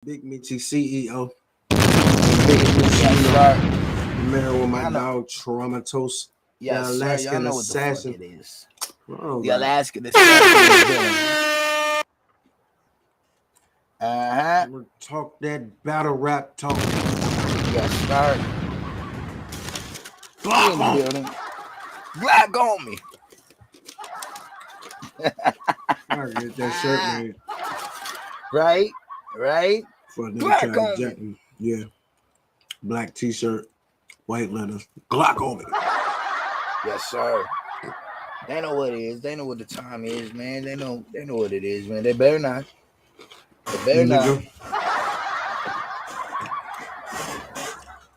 Big Mitchy CEO. Big Mitchy, married with my dog Traumatos. Yes, the Alaskan sir. Y'all know assassin. what the fuck it is. Oh, The man. Alaskan assassin. I'm gonna talk that battle rap talk. Yes, sir. Block In the on. building. Black on me. I get that shirt made Right. for a nigga Black trying to on jack me. Yeah. Black t-shirt, white letters, Glock on me. Yes, sir. They know what it is. They know what the time is, man. They know what it is, man. They better not.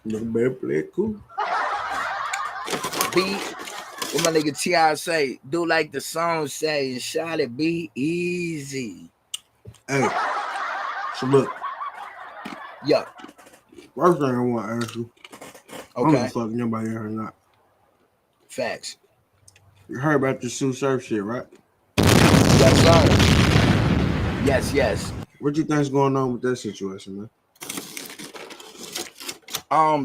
Nigga better play it cool. Be what my nigga T.I. say, do like the song say, and shot it, be easy. Hey, so look. Yeah. First thing I want to ask you. Okay. I don't know if fucking nobody here or not. Facts. You heard about the Sue Surf shit, right? Yes, sir. Yes. What you think's going on with that situation, man?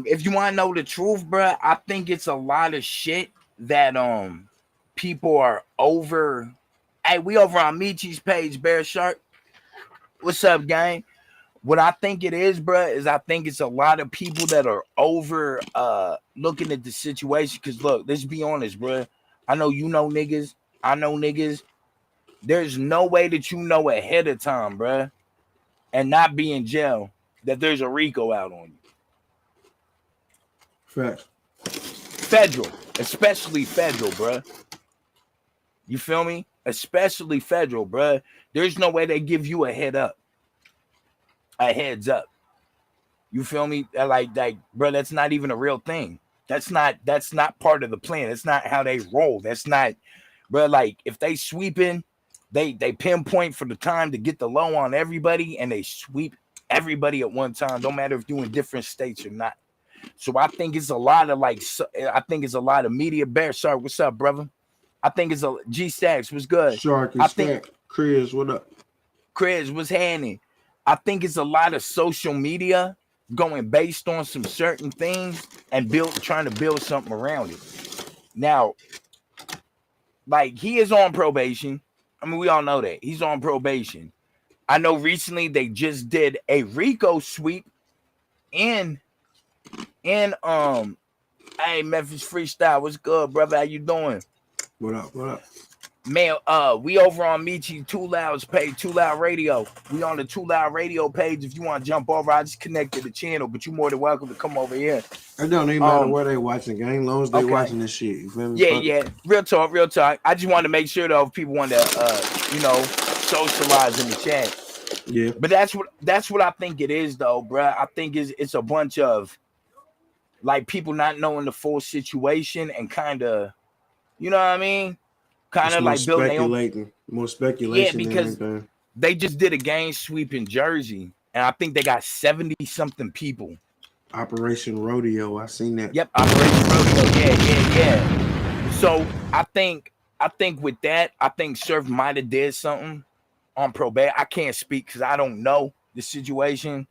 If you want to know the truth, bro, I think it's a lot of shit that people are over. Hey, we over on Meachy's page, Bear Shark. What's up, gang? What I think it is, bro, is I think it's a lot of people that are over looking at the situation. Cause look, let's be honest, bro. I know you know niggas. I know niggas. There's no way that you know ahead of time, bro, and not be in jail that there's a RICO out on you. Facts. Federal, especially federal, bro. You feel me? Especially federal, bro. There's no way they give you a heads up. You feel me? Like, bro, that's not even a real thing. That's not part of the plan. That's not how they roll. That's not, bro. Like, if they sweeping, they pinpoint for the time to get the low on everybody, and they sweep everybody at one time. Don't matter if you're in different states or not. So I think it's a lot of media. Bear Shark, what's up, brother? I think it's a G Stacks, what's good? Shark is fat. Chris, what up? Chris, what's happening? I think it's a lot of social media going based on some certain things and trying to build something around it. Now, like, he is on probation. I mean, we all know that. He's on probation. I know recently they just did a RICO sweep in hey, Memphis Freestyle, what's good, brother? How you doing? What up? Man, we over on MEACHY2LOUD's page, 2 Loud Radio. We on the 2 Loud Radio page. If you want to jump over, I just connected the channel, but you're more than welcome to come over here. It don't even matter where they watching, gang, as long as they watching this shit. You feel me? Yeah. Real talk. I just wanted to make sure though, if people want to socialize in the chat. Yeah. But that's what I think it is though, bro. I think it's a bunch of like people not knowing the full situation and kind of, you know what I mean? Kind of like building more speculation. Yeah, because they just did a gang sweep in Jersey, and I think they got 70-something people. Operation Rodeo, I seen that. Yep, Operation Rodeo. Yeah. So I think with that, I think Surf might have did something on probation. I can't speak because I don't know the situation,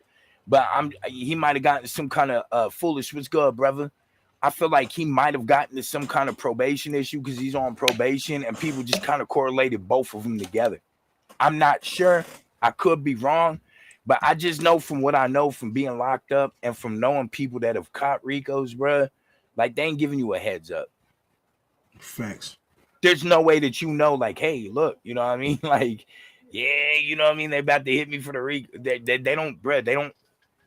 but he might have gotten some kind of foolish. What's good, brother? I feel like he might have gotten to some kind of probation issue because he's on probation, and people just kind of correlated both of them together. I'm not sure. I could be wrong, but I just know from what I know from being locked up and from knowing people that have caught RICOs, bro, like they ain't giving you a heads up. Facts. There's no way that you know, like, hey, look, you know what I mean? Like, yeah, you know what I mean? They about to hit me for the RICO. They don't, bro, they don't,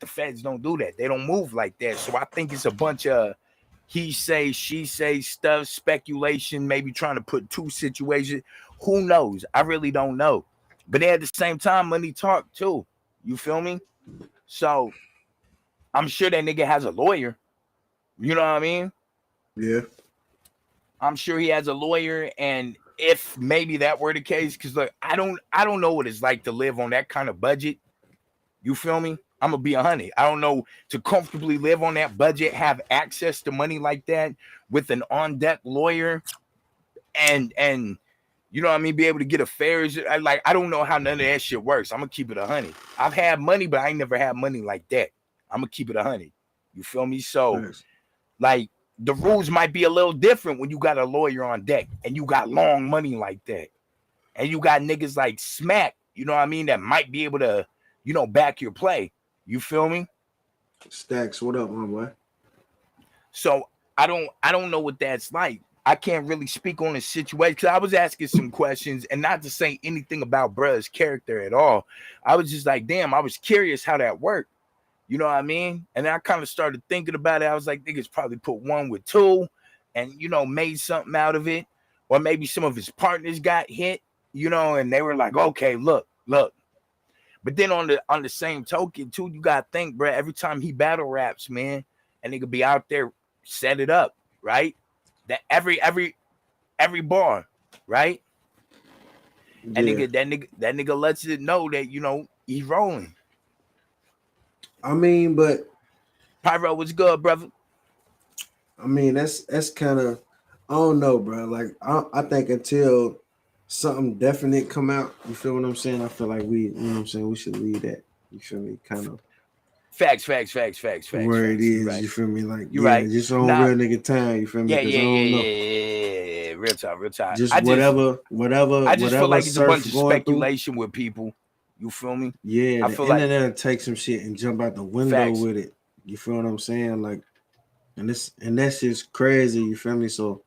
the feds don't do that. They don't move like that. So I think it's a bunch of he say, she say stuff, speculation, maybe trying to put two situations. Who knows? I really don't know. But at the same time, money talk too. You feel me? So I'm sure that nigga has a lawyer. You know what I mean? Yeah. I'm sure he has a lawyer. And if maybe that were the case, because look, I don't know what it's like to live on that kind of budget. You feel me? I'm gonna be 100. I don't know to comfortably live on that budget, have access to money like that with an on-deck lawyer, and You know what I mean? Be able to get affairs. I don't know how none of that shit works. I'm gonna keep it 100. I've had money, but I ain't never had money like that. I'm gonna keep it 100. You feel me? So, like, the rules might be a little different when you got a lawyer on deck and you got long money like that, and you got niggas like Smack. You know what I mean? That might be able to, you know, back your play. You feel me? Stacks, what up, my boy? So I don't know what that's like. I can't really speak on the situation because I was asking some questions, and not to say anything about bruh's character at all. I was just like, damn, I was curious how that worked. You know what I mean? And I kind of started thinking about it. I was like, niggas probably put one with two and, you know, made something out of it. Or maybe some of his partners got hit, you know, and they were like, okay, look. But then on the same token, too, you got to think, bruh, every time he battle raps, man, and nigga be out there, set it up, right? That every bar, right? And Yeah. that nigga lets it know that, you know, he's rolling. I mean, but Pyro was good, brother. I mean, that's kind of, I don't know, bro. Like I think until something definite come out, you feel what I'm saying? I feel like we, you know what I'm saying, we should leave that. You feel me? Kind of Facts. where it is. Right. You feel me? Like you're right. Just on real nigga time. You feel me? Yeah. Real time. Just whatever. I just feel like it's a bunch of speculation with people. You feel me? Yeah, I feel the internet will take some shit and jump out the window Facts. with it. You feel what I'm saying? Like, and that's just crazy. You feel me? So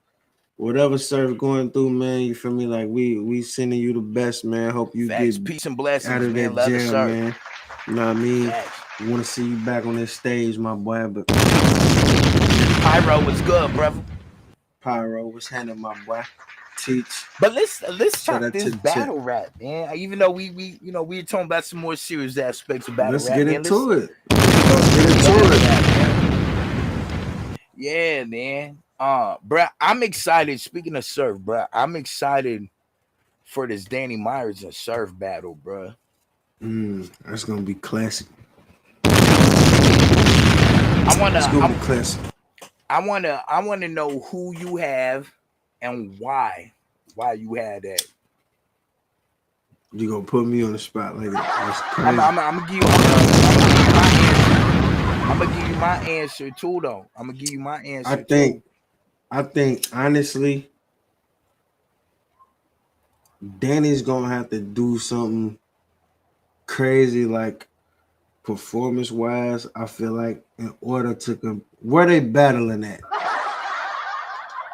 whatever Surf going through, man, you feel me? Like we sending you the best, man. Hope you Facts. get Peace and blessings, out of man. that jail, man. You know what I mean? Facts. We want to see you back on this stage, my boy. But Pyro was good, brother. Pyro was handling my boy. Teach. But let's talk this battle rap, man. Even though we you know we're talking about some more serious aspects of battle rap. Let's get into it. Yeah, man. Bruh, I'm excited. Speaking of Surf, bruh, I'm excited for this Danny Myers and Surf battle, bruh. That's gonna be classic. I wanna know who you have and why you had that. You gonna put me on the spot like that? That's crazy. I'm gonna give you my answer too, though. I'm gonna give you my answer. I think honestly, Danny's gonna have to do something crazy, like performance wise. I feel like in order to where they battling at,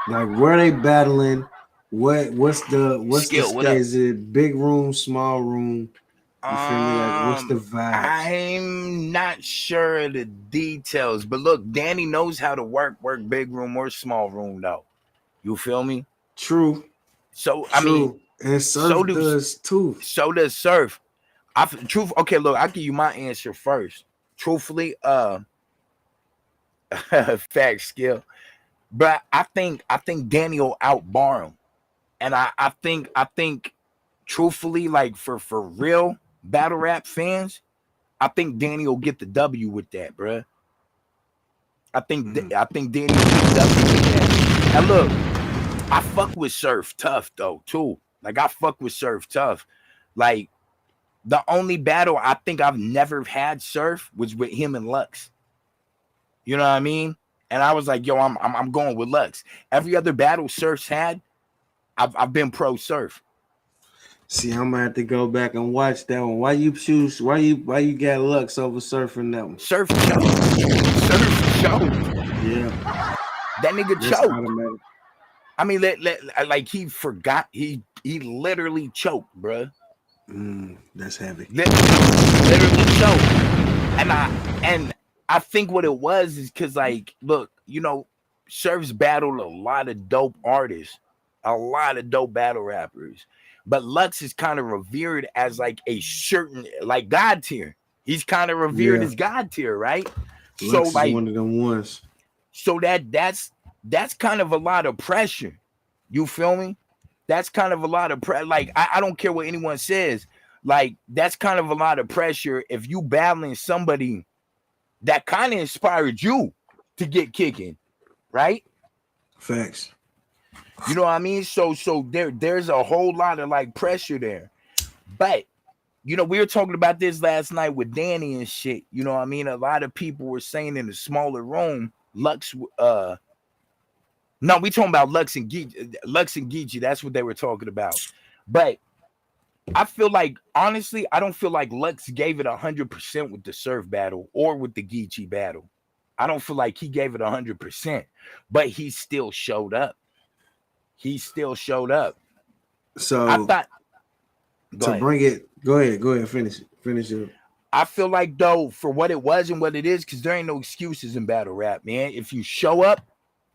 like where they battling. What's the stage? Is it big room, small room? You feel me? Like, what's the vibe? I'm not sure of the details, but look, Danny knows how to work big room or small room, though. You feel me? True. So I mean, and Surf does too. So does Surf. Okay, look, I'll give you my answer first. Truthfully, fact skill, but I think Danny will outbar him. And I think truthfully, like for real battle rap fans, I think Danny will get the W with that, bruh. I think Danny will get the W with that. And look, I fuck with Surf tough though too. Like I fuck with Surf tough. Like the only battle I think I've never had Surf was with him and Lux. You know what I mean? And I was like, yo, I'm going with Lux. Every other battle Surf's had, I've been pro Surf. See, I'm gonna have to go back and watch that one. Why you got Lux over Surf in that one? Surf choked. Yeah. That nigga choked. Automatic. I mean, like he forgot. He literally choked, bruh. That's heavy. Literally choked. And I think what it was is because, like, look, you know, Surf's battled a lot of dope artists. A lot of dope battle rappers, but Lux is kind of revered as like a certain like God tier. He's kind of revered as God tier, right? Lux is like one of them ones. So that's kind of a lot of pressure. You feel me? That's kind of a lot of pressure. Like I don't care what anyone says. Like that's kind of a lot of pressure if you battling somebody that kind of inspired you to get kicking, right? Facts. You know what I mean? So there's a whole lot of like pressure there. But you know, we were talking about this last night with Danny and shit. You know what I mean? A lot of people were saying in the smaller room, Lux no, we talking about Lux and Geechee. That's what they were talking about. But I feel like, honestly, I don't feel like Lux gave it 100% with the Surf battle or with the Geechee battle. I don't feel like he gave it 100%, but he still showed up. He still showed up. So I thought bring it, go ahead, finish it. I feel like, though, for what it was and what it is, because there ain't no excuses in battle rap, man. If you show up,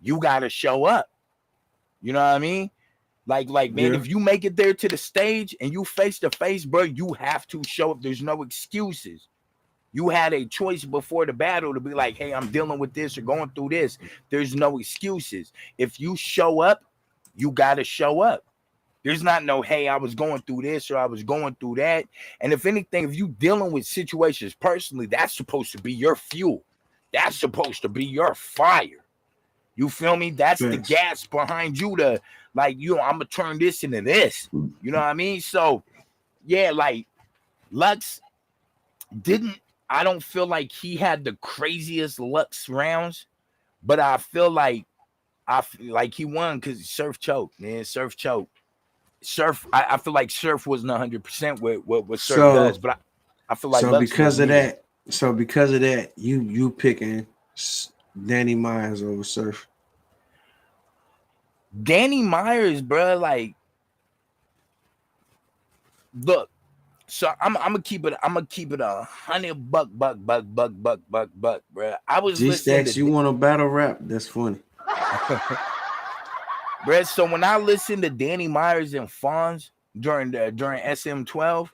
you gotta show up. You know what I mean? Like, man, if you make it there to the stage and you face to face, bro, you have to show up. There's no excuses. You had a choice before the battle to be like, hey, I'm dealing with this or going through this. There's no excuses. If you show up, you got to show up. There's not no, hey, I was going through this or I was going through that. And if anything, if you dealing with situations personally, that's supposed to be your fuel. That's supposed to be your fire. You feel me? That's the gas behind you to, like, you know, I'm going to turn this into this. You know what I mean? So, yeah, like, Lux I don't feel like he had the craziest Lux rounds, but I feel like he won because Surf choked, man. Surf choked. Surf, I feel like Surf wasn't 100% what Surf does, but I feel like so Lux because of that, you picking Danny Myers over Surf. Danny Myers, bro, like, look, so I'm gonna keep it 100 buck, bro. I was listening to you want to battle rap? That's funny. Bro, so when I listened to Danny Myers and Fonz during SM12,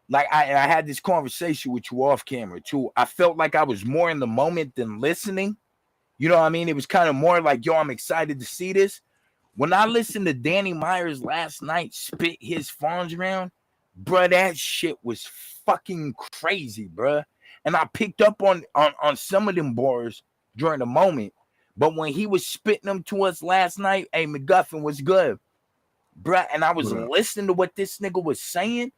like I had this conversation with you off camera too. I felt like I was more in the moment than listening. You know what I mean? It was kind of more like, yo, I'm excited to see this. When I listened to Danny Myers last night spit his Fonz round, bro, that shit was fucking crazy, bro. And I picked up on some of them bars during the moment. But when he was spitting them to us last night, hey, McGuffin was good, bruh. And I was listening to what this nigga was saying.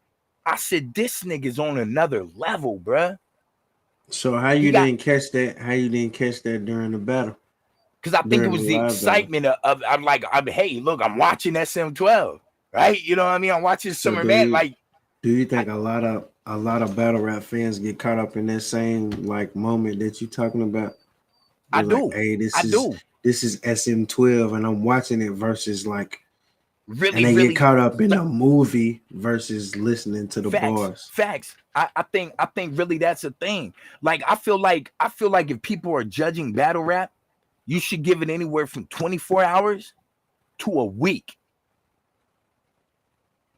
I said, this nigga's on another level, bruh. So how you didn't catch that? How you didn't catch that during the battle? Because I think it was the excitement of I'm like, hey, look, I'm watching SM12, right? You know what I mean? I'm watching Summer Man. Like, do you think a lot of battle rap fans get caught up in that same like moment that you talking about? I do. Like, hey, this is SM12 and I'm watching it versus like really get caught up in a movie versus listening to the bars. Facts. I think really that's a thing. Like I feel like if people are judging battle rap, you should give it anywhere from 24 hours to a week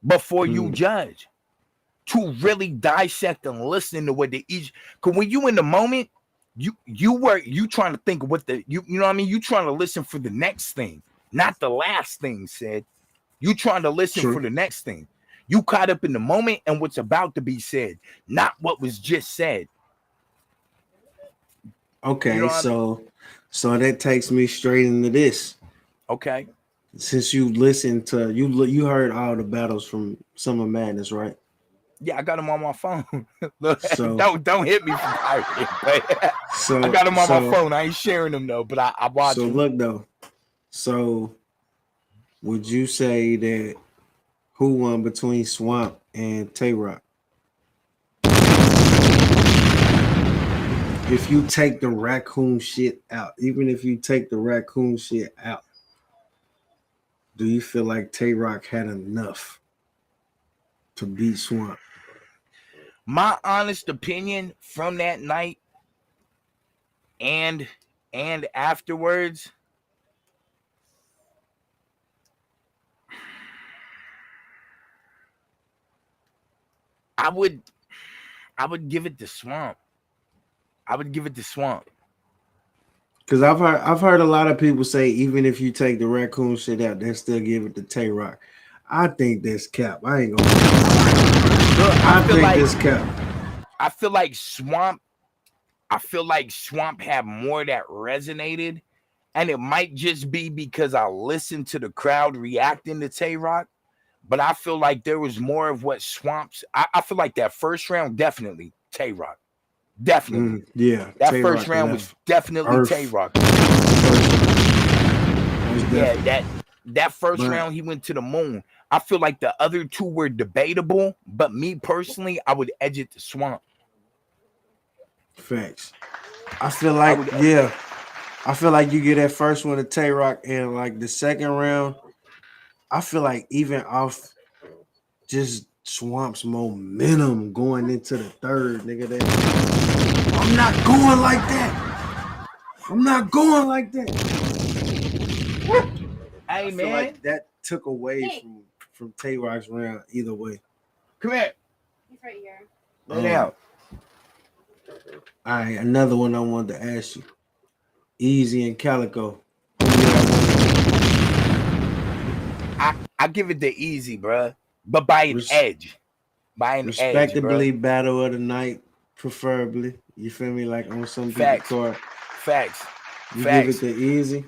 before you judge, to really dissect and listen to what they each. Because when you in the moment, you trying to think of what you know what I mean? You trying to listen for the next thing, not the last thing said. You trying to listen for the next thing. You caught up in the moment and what's about to be said, not what was just said. Okay, you know so that takes me straight into this. Okay. Since you listened to you heard all the battles from Summer Madness, right? Yeah, I got them on my phone. Look, don't hit me for pirating. I got them on my phone. I ain't sharing them though, but I watch them. Look though. So would you say that who won between Swamp and Tay-Rock? If you take the raccoon shit out, even if you take the raccoon shit out, do you feel like Tay-Rock had enough to beat Swamp? My honest opinion from that night and afterwards, I would give it to Swamp. I would give it to Swamp. Because I've heard a lot of people say even if you take the raccoon shit out, they still give it to Tay-Rock. I think that's cap. I ain't gonna. I think that's cap. I feel like Swamp had more that resonated, And it might just be because I listened to the crowd reacting to Tay-Rock, but I feel like there was more of what Swamps. I feel like that first round, definitely Tay-Rock. Definitely. Yeah. That Tay-Rock first round was left definitely Earth. Tay-Rock. Most Yeah, definitely. that first But- round he went to the moon. I feel like the other two were debatable, but me personally, I would edge it to Swamp. Facts. I feel like, I feel like you get that first one to Tay-Rock, and like the second round, I feel like even off just Swamp's momentum going into the third, nigga, that I'm not going like that. I'm not going like that. Hey, I feel man. like that took away from Tay-Rock's round either way. Come here. He's right here. Lay down. All right, another one I wanted to ask you. Easy and Calico. I give it the easy, bruh, but by an edge. By an Respectably, edge, battle of the night, preferably. You feel me? Like on some Facts. card. Facts. You Facts. give it the easy.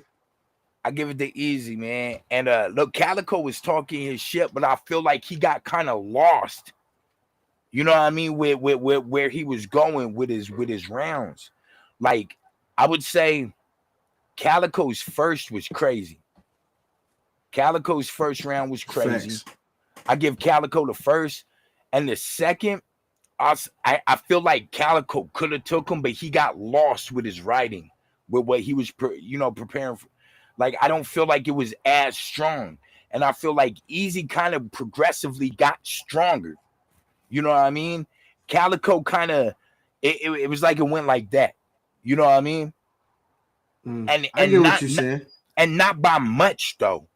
I give it the easy, man. And look, Calico was talking his shit, but I feel like he got kind of lost. You know what I mean? With where he was going with his rounds. Like, I would say Calico's first was crazy. Calico's first round was crazy. Facts. I give Calico the first, and the second, I feel like Calico could have took him, but he got lost with his writing, with what he was preparing for. Like, I don't feel like it was as strong, and I feel like Easy kind of progressively got stronger. You know what I mean? Calico kind of it was like it went like that. You know what I mean? I get what you're saying, and not by much though.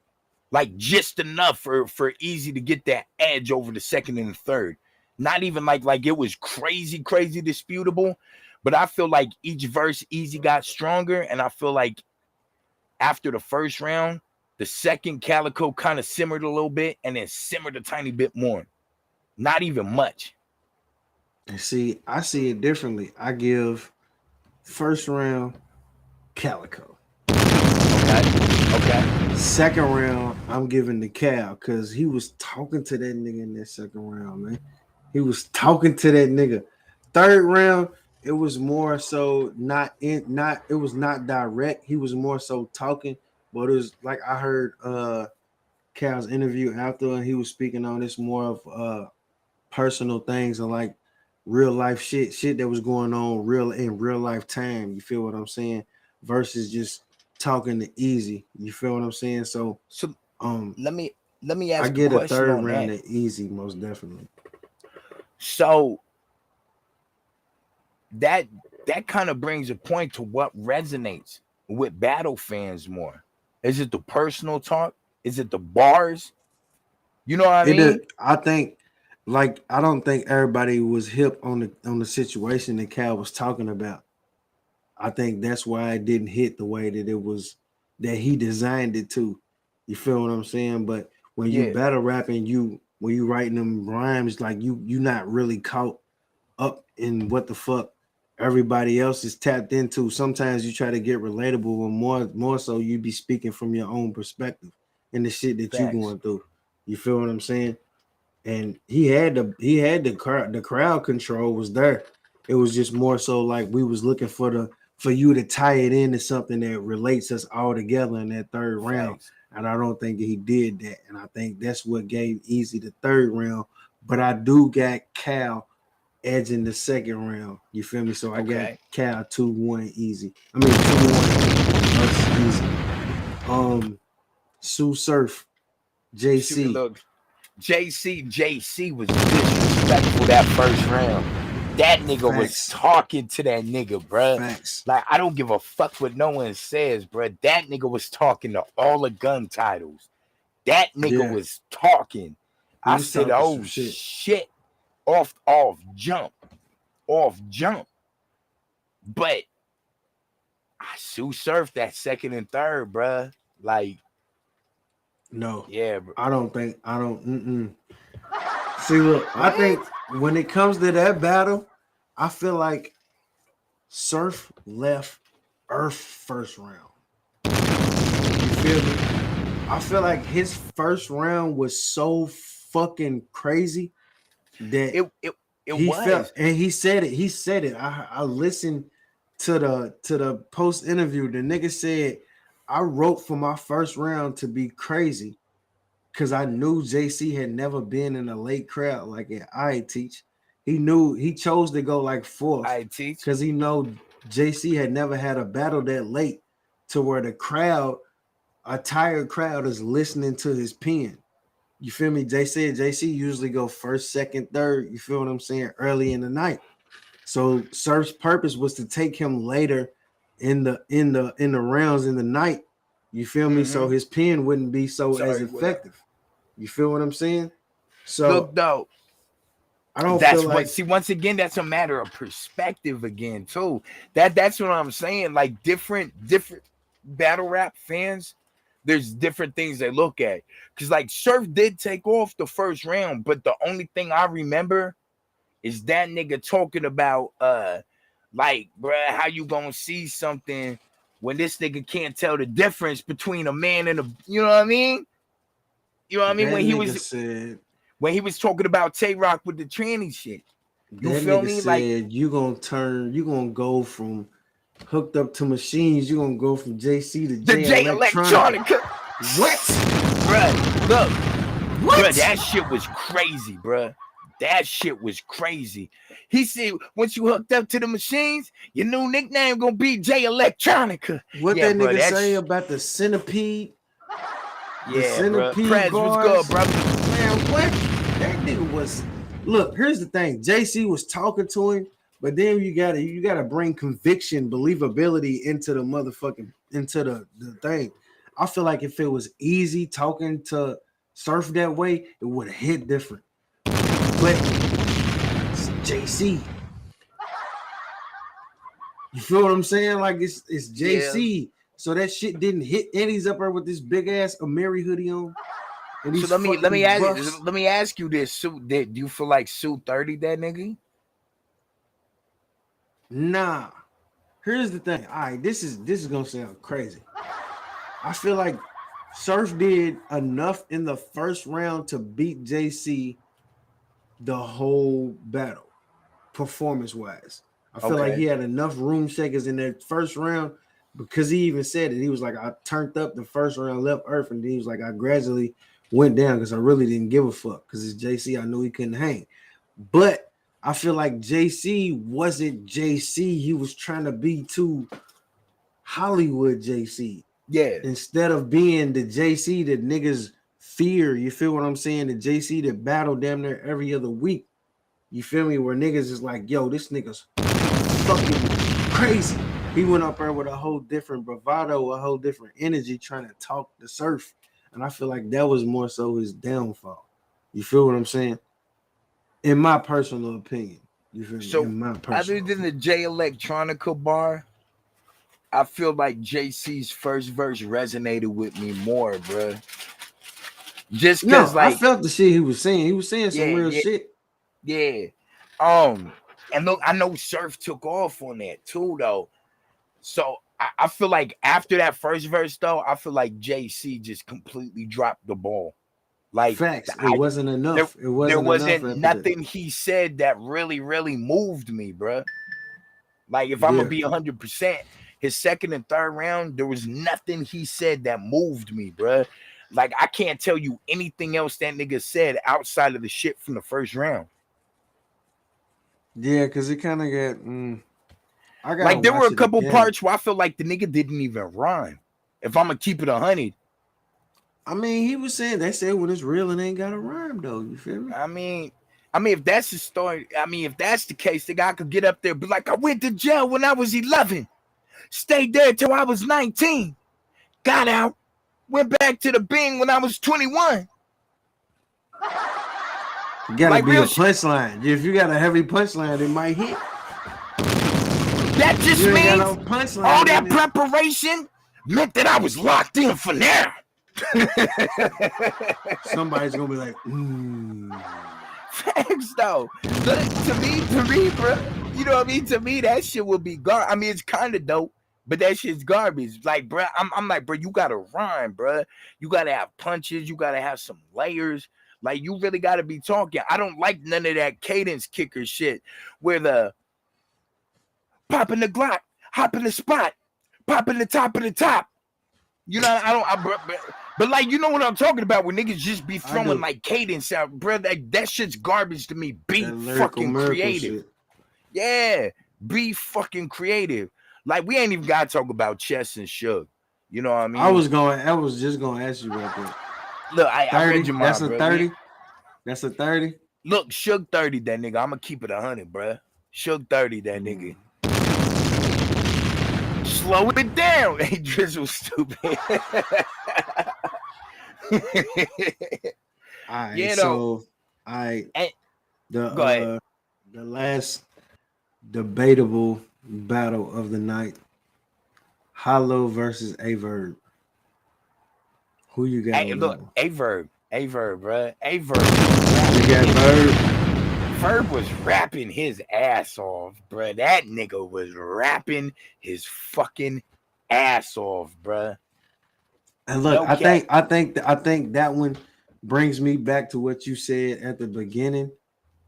Like just enough for Easy to get that edge over the second and the third. Not even like it was crazy disputable, but I feel like each verse Easy got stronger, and I feel like after the first round, the second Calico kind of simmered a little bit, and then simmered a tiny bit more. Not even much. and see, I see it differently. I give first round Calico. Okay. Second round, I'm giving the Cal because he was talking to that nigga in that second round, man. He was talking to that nigga. Third round, it was more so it was not direct. He was more so talking, but it was like I heard Cal's interview after, and he was speaking on this more of personal things and like real life shit that was going on in real life time. You feel what I'm saying? Versus just talking to Easy. You feel what I'm saying? So let me ask. I get a a third on round that. at Easy, most definitely. So that kind of brings a point to what resonates with battle fans more. Is it the personal talk? Is it the bars? You know what I mean? I think, like, I don't think everybody was hip on the situation that Cal was talking about. I think that's why it didn't hit the way that it was, that he designed it to. You feel what I'm saying? But when you battle rapping, when you writing them rhymes, like you not really caught up in what the fuck everybody else is tapped into. Sometimes you try to get relatable, and more so you be speaking from your own perspective and the shit that you going through. You feel what I'm saying? And he had the crowd control was there. It was just more so like we was looking for you to tie it into something that relates us all together in that third round. And I don't think he did that. And I think that's what gave Easy the third round. But I do got Cal edging the second round. You feel me? So I got Cal 2-1 Easy. I mean 2-1 Easy. Sue Surf, JC. Look, JC was disrespectful that first round. That nigga was talking to that nigga, bruh. Like, I don't give a fuck what no one says, bruh. That nigga was talking to all the gun titles. That nigga was talking. I said, oh shit. Off jump. But I Sue surfed that second and third, bruh. Like, no, bro. I don't. See, look, I think when it comes to that battle, I feel like Surf left Earth first round. feel me? I feel like his first round was so fucking crazy that It he felt, was. and he said it. He said it. I listened to the post interview. The nigga said, I wrote for my first round to be crazy because I knew JC had never been in a late crowd like at INTELLECT. He knew he chose to go like fourth I teach. because he know JC had never had a battle that late to where the crowd, a tired crowd, is listening to his pen. You feel me? JC usually go first, second, third. You feel what I'm saying? Early in the night. So Surf's purpose was to take him later in the rounds in the night. You feel me? So his pen wouldn't be so as effective. You feel what I'm saying? So look though, I don't that's feel what like, see once again, that's a matter of perspective again, too. That's what I'm saying. Like different battle rap fans, there's different things they look at. Because like Surf did take off the first round, but the only thing I remember is that nigga talking about like, bruh, how you gonna see something when this nigga can't tell the difference between a man and a, you know what I mean? You know what I mean? that When he nigga was said, when he was talking about Tay Rock with the tranny shit. You that feel nigga me? said, Like, you gonna go from hooked up to machines, you gonna go from JC to the J Electronica. What? Bruh, look. What? Bruh, that shit was crazy, bruh. That shit was crazy. He said, once you hooked up to the machines, your new nickname gonna be J Electronica. What yeah, that bro, nigga say about the centipede? Yeah, the centipede Prez, what's good, bro? Man, what? That nigga was. Look, here's the thing. JC was talking to him, but then you gotta bring conviction, believability into the motherfucking the thing. I feel like if it was easy talking to Surf that way, it would have hit different. But it's JC. You feel what I'm saying? Like it's JC. Yeah. So that shit didn't hit, and he's up there with this big ass Amiri hoodie on. And So let me ask you this. Suit, do you feel like Suit 30 that nigga? Nah. Here's the thing. All right, this is gonna sound crazy. I feel like Surf did enough in the first round to beat JC the whole battle, performance-wise. I feel like he had enough room shakers in that first round because he even said it. He was like, I turned up the first round, left Earth, and then he was like, I gradually went down because I really didn't give a fuck because it's JC. I knew he couldn't hang. But I feel like JC wasn't JC. He was trying to be too Hollywood JC. Yeah. Instead of being the JC that niggas fear, you feel what I'm saying? The JC that battle damn near every other week. You feel me? Where niggas is like, yo, this nigga's fucking crazy. He went up there with a whole different bravado, a whole different energy trying to talk the Surf. And I feel like that was more so his downfall. You feel what I'm saying? In my personal opinion. You feel me? So in my other than the J Electronica bar, I feel like JC's first verse resonated with me more, bro. Just because, like, I felt the shit he was saying. He was saying some real shit. Yeah. And look, I know Surf took off on that too, though. So I feel like after that first verse, though, I feel like JC just completely dropped the ball. Like, facts, it wasn't enough. There wasn't nothing he said that really, really moved me, bro. Like, if I'm gonna be 100%, his second and third round, there was nothing he said that moved me, bro. Like, I can't tell you anything else that nigga said outside of the shit from the first round. Yeah, because it kind of got. Like, there were a couple parts where I feel like the nigga didn't even rhyme. If I'm gonna keep it 100. I mean, he was saying, they say when it's real, it ain't got a rhyme, though. You feel me? I mean, if that's the story, if that's the case, the guy could get up there and be like, I went to jail when I was 11. Stayed there till I was 19. Got out. Went back to the Bing when I was 21. You gotta be a punchline. If you got a heavy punchline, it might hit. That just means all that preparation meant that I was locked in for now. Somebody's gonna be like, Facts though. To me, bro. You know what I mean? To me, that shit would be gone. I mean, it's kind of dope But that shit's garbage. Like, bro, I'm like, bro, you gotta rhyme, bro. You gotta have punches. You gotta have some layers. Like, you really gotta be talking. I don't like none of that cadence kicker shit where the pop in the Glock, hop in the spot, pop in the top of the top. You know, but like, you know what I'm talking about, when niggas just be throwing like cadence out, bro. That shit's garbage to me. Be fucking creative. Shit. Yeah, be fucking creative. Like, we ain't even gotta talk about Chess and Suge. You know what I mean? I was just gonna ask you about that. Look, I read your mind. That's a 30. That's a 30. Look, Suge 30, that nigga. I'm gonna keep it 100, bro. Suge 30, that nigga. Slow it down. Hey, Drizzle, stupid. All right, you know, the last debatable battle of the night, Hollow versus Averb. Who you got? Hey, look, Averb, bro. Averb. You got Verb. Verb was rapping his ass off, bro. That nigga was rapping his fucking ass off, bro. And look, no I think that one brings me back to what you said at the beginning,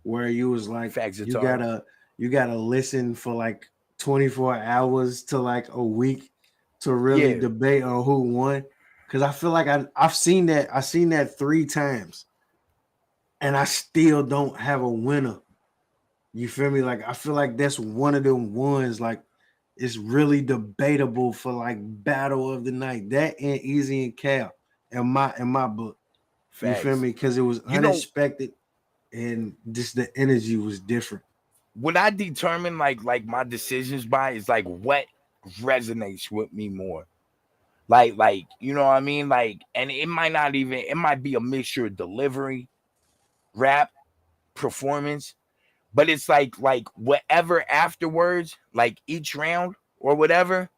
where you was like, you gotta listen for like 24 hours to like a week to really debate on who won. Because I feel like I've seen that 3 times, and I still don't have a winner. You feel me? Like, I feel like that's one of them ones, like, it's really debatable for like battle of the night. That and Easy and Cal in my book. Facts. You feel me? Because it was unexpected, and just the energy was different. What I determine like my decisions by is like what resonates with me more. Like, you know what I mean? Like, and it might be a mixture of delivery, rap, performance, but it's like whatever afterwards, like each round or whatever,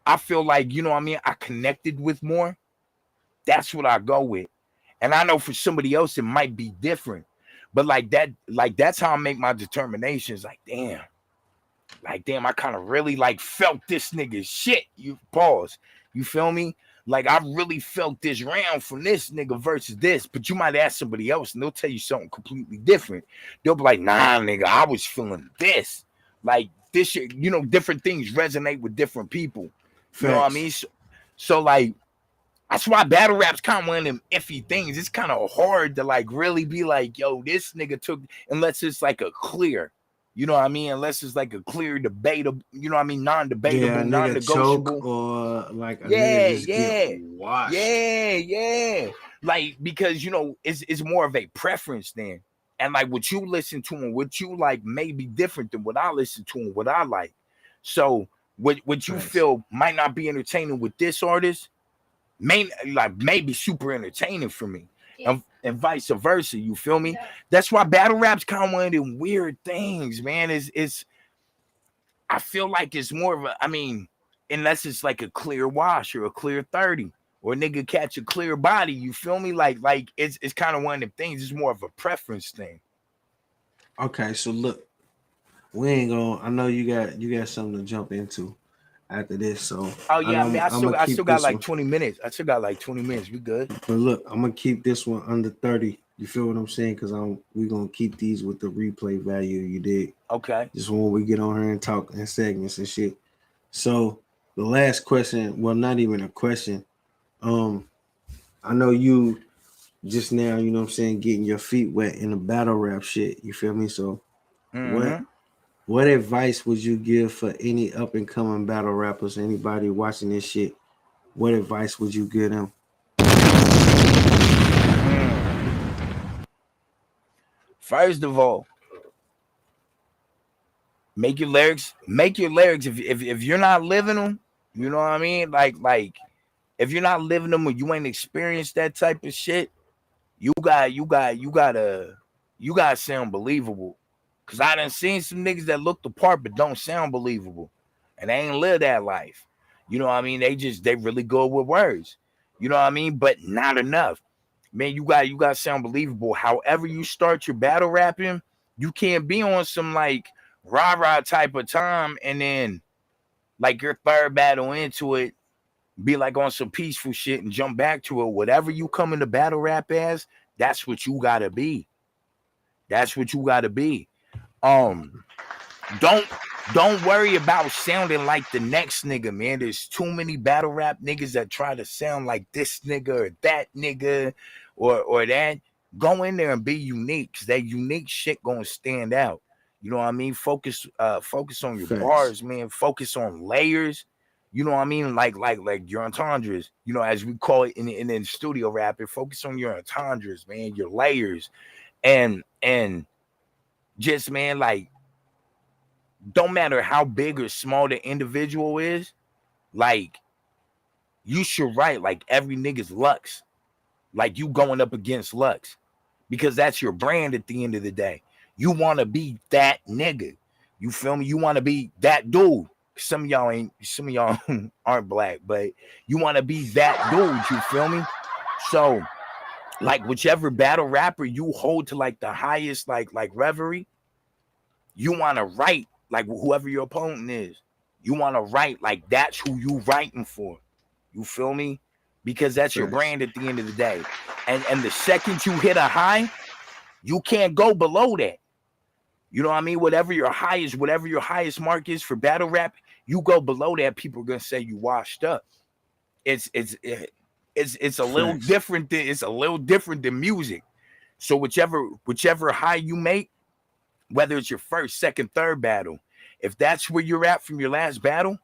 I feel like, you know what I mean, I connected with more. That's what I go with. And I know for somebody else it might be different. But that's how I make my determinations. Like, damn, I kind of really like felt this nigga's shit. You pause. You feel me? Like, I really felt this round from this nigga versus this. But you might ask somebody else and they'll tell you something completely different. They'll be like, nah, nigga, I was feeling this. Like, this shit, you know, different things resonate with different people. Facts. You know what I mean? So like, that's why battle rap's kind of one of them iffy things. It's kind of hard to like really be like, yo, this nigga took, unless it's like a clear. You know what I mean? Unless it's like a clear debatable, you know what I mean? Non-debatable, non-negotiable. Or like a nigga just get washed. Yeah. Like, because, you know, it's more of a preference then. And like what you listen to and what you like may be different than what I listen to and what I like. So what you feel might not be entertaining with this artist may be super entertaining for me. Yeah. And vice versa, you feel me? Yeah. That's why battle rap's kind of one of them weird things, man. It's I feel like it's more of a, I mean, unless it's like a clear wash or a clear 30 or a nigga catch a clear body, you feel me? Like it's kind of one of them things. It's more of a preference thing. Okay, so look, we ain't gonna, I know you got something to jump into after this, so I still got like 20 minutes. I still got like 20 minutes. We good. But look, I'm gonna keep this one under 30. You feel what I'm saying? Because we're gonna keep these with the replay value. You did. Okay. Just when we get on here and talk in segments and shit. So the last question, well, not even a question. I know you just now, you know what I'm saying, getting your feet wet in the battle rap shit. You feel me? So what advice would you give for any up and coming battle rappers? Anybody watching this shit? What advice would you give them? First of all, make your lyrics. If you're not living them, you know what I mean? Like if you're not living them or you ain't experienced that type of shit, you gotta sound believable. Cause I done seen some niggas that look the part but don't sound believable, and they ain't live that life. You know what I mean? They really go with words. You know what I mean? But not enough. Man, you got to sound believable. However you start your battle rapping, you can't be on some like rah-rah type of time and then like your third battle into it, be like on some peaceful shit and jump back to it. Whatever you come into battle rap as, that's what you gotta be. That's what you gotta be. Don't worry about sounding like the next nigga, man. There's too many battle rap niggas that try to sound like this nigga or that nigga or that. Go in there and be unique, because that unique shit gonna stand out. You know what I mean? Focus on your bars, man. Focus on layers. You know what I mean? Like your entendres, you know, as we call it in the studio rapping. Focus on your entendres, man, your layers. And just, man, like, don't matter how big or small the individual is, like, you should write like every nigga's Lux. Like you going up against Lux. Because that's your brand at the end of the day. You want to be that nigga. You feel me? You want to be that dude. Some of y'all aren't black, but you want to be that dude. You feel me? So, like, whichever battle rapper you hold to like the highest like reverie, you want to write like whoever your opponent is. You want to write like that's who you writing for. You feel me? Because that's your brand at the end of the day. And the second you hit a high, you can't go below that. You know what I mean? Whatever your highest mark is for battle rap, you go below that, people are gonna say you washed up. It's a little different. It's a little different than music. So whichever high you make, whether it's your first, second, third battle, if that's where you're at from your last battle,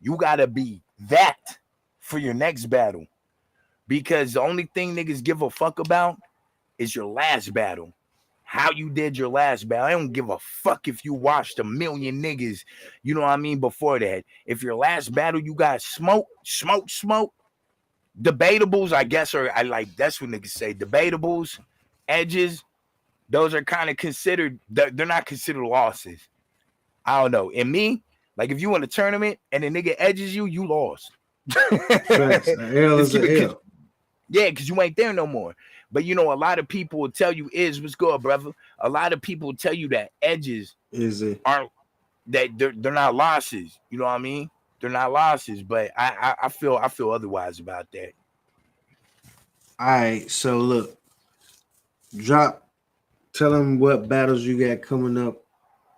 you gotta be that for your next battle. Because the only thing niggas give a fuck about is your last battle. How you did your last battle. I don't give a fuck if you watched a million niggas, you know what I mean, before that. If your last battle you got smoke. Debatables, I guess, or I like, that's what niggas say. Debatables, edges, those are kind of considered, they're not considered losses. I don't know. And me, like, if you win a tournament and a nigga edges you, you lost. L is a L. Yeah, because you ain't there no more. But you know, a lot of people will tell you what's good, brother. A lot of people will tell you that edges aren't, that they're not losses. You know what I mean? They're not losses. But I feel otherwise about that. All right, so look, tell them what battles you got coming up,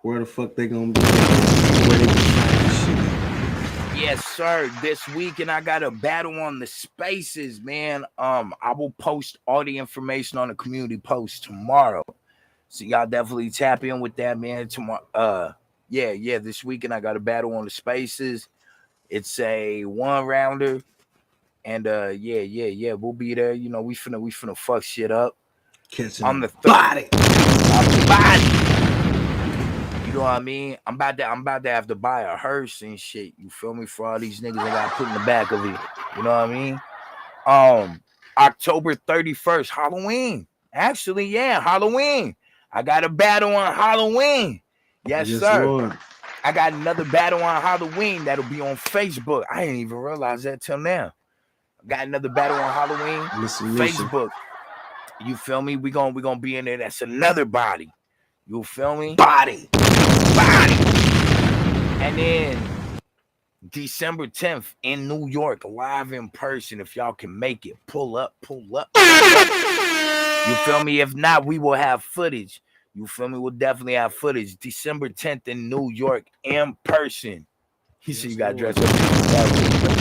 where the fuck they gonna be, where they can find this shit at. Yes, sir. This weekend I got a battle on the spaces, man. I will post all the information on the community post tomorrow. So y'all definitely tap in with that, man. Tomorrow. Yeah. This weekend I got a battle on the spaces. It's a 1-rounder. And yeah. We'll be there. You know, we finna fuck shit up. I'm the body. I'm the body. You know what I mean? I'm about to have to buy a hearse and shit. You feel me? For all these niggas I got put in the back of it. You know what I mean? October 31st, Halloween. Actually, yeah, Halloween. I got a battle on Halloween. Yes, sir. Lord. I got another battle on Halloween that'll be on Facebook. I didn't even realize that till now. I got another battle on Halloween. Facebook. You feel me? We gonna be in there. That's another body. You feel me? Body. And then December 10th in New York, live in person. If y'all can make it, pull up. You feel me? If not, we will have footage. You feel me? We'll definitely have footage. December 10th in New York in person. He said you got dressed up like the devil.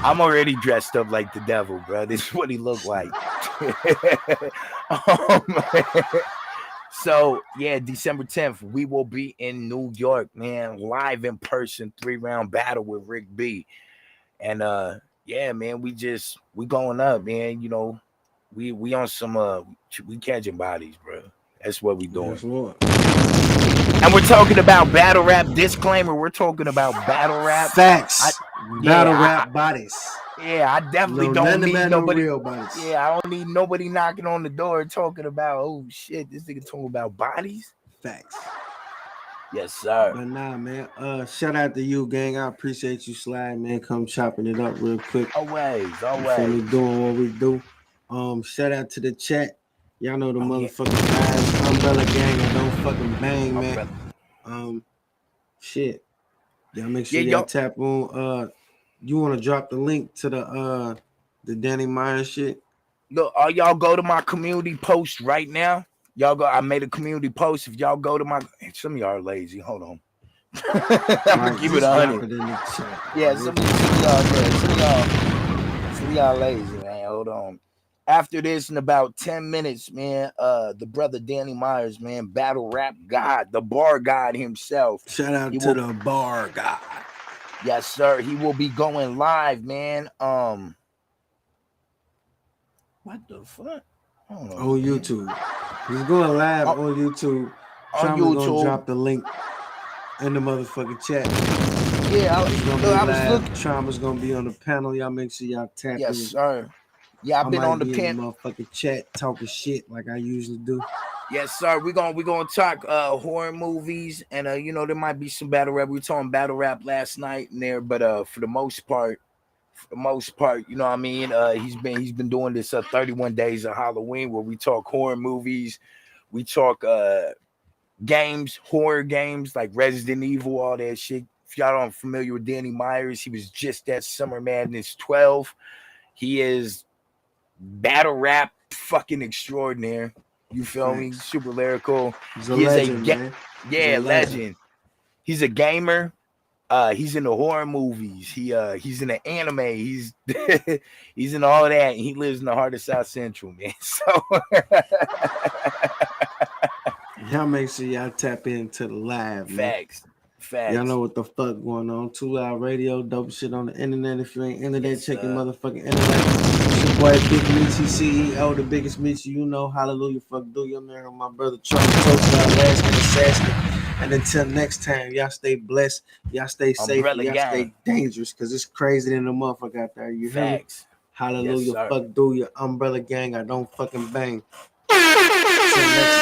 I'm already dressed up like the devil, bro. This is what he looked like. So, yeah, December 10th, we will be in New York, man, live in person, 3-round battle with Rick B. And, yeah, man, we going up, man. You know, we on some, we catching bodies, bro. That's what we doing. Yes, and we're talking about battle rap. Disclaimer, we're talking about battle rap. Facts. Battle rap bodies. Yeah, I definitely don't need nobody. Real bodies. Yeah, I don't need nobody knocking on the door talking about, oh shit, this nigga talking about bodies. Facts. Yes, sir. But nah, man. Shout out to you, gang. I appreciate you sliding, man. Come chopping it up real quick. Always. We doing what we do. Shout out to the chat. Y'all know the motherfucking guys. Umbrella gang and don't fucking bang, man. Shit. Y'all make sure Yeah, y'all yo, tap on. You want to drop the link to the Danny Myers shit? look, all y'all go to my community post right now. Y'all go. I made a community post. If y'all go to my, some of y'all are lazy. Hold on. I'm gonna Right, keep it just drop 100. it in the chat. Yeah, some of y'all lazy, man. Hold on. After this, in about 10 minutes, man, the brother Danny Myers, man, battle rap god, the bar god himself. Shout out He to will, the bar guy. yes, sir. He will be going live, man. What the fuck? Hold on, On YouTube. He's going live on YouTube. on Trauma's gonna YouTube. drop the link in the motherfucking chat. Yeah, He's gonna be I was live. looking. Trauma's gonna be on the panel. Y'all make sure y'all tap Yes, in. sir. Yeah, I've I been might on the be in pen. the motherfucking chat talking shit like I usually do. Yes, sir. We're gonna talk horror movies, and you know, there might be some battle rap. We were talking battle rap last night in there, but for the most part, you know what I mean? He's been doing this 31 days of Halloween where we talk horror movies, we talk games, horror games like Resident Evil, all that shit. If y'all aren't familiar with Danny Myers, he was just at Summer Madness 12. He is battle rap fucking extraordinaire. You feel me? Thanks. Super lyrical. He's a He is legend, man. He's a legend. He's a gamer. He's in the horror movies. He's in the anime. He's he's in all that. And he lives in the heart of South Central, man. So y'all make sure y'all tap into the live, man. Facts. Y'all know what the fuck going on. 2 Loud Radio, dope shit on the internet. If you ain't internet, Yes, check your motherfucking internet. It's your boy Big Meachy, CEO, the biggest Meachy you know. Hallelujah, fuck do your man, my brother Trump, Alaskan assassin. And until next time, y'all stay blessed, y'all stay safe, Umbrella y'all gang. stay dangerous, because it's crazy than the motherfucker out there. You hear me? Facts. Hallelujah, Yes, sir. fuck do your umbrella gang. I don't fucking bang. Till next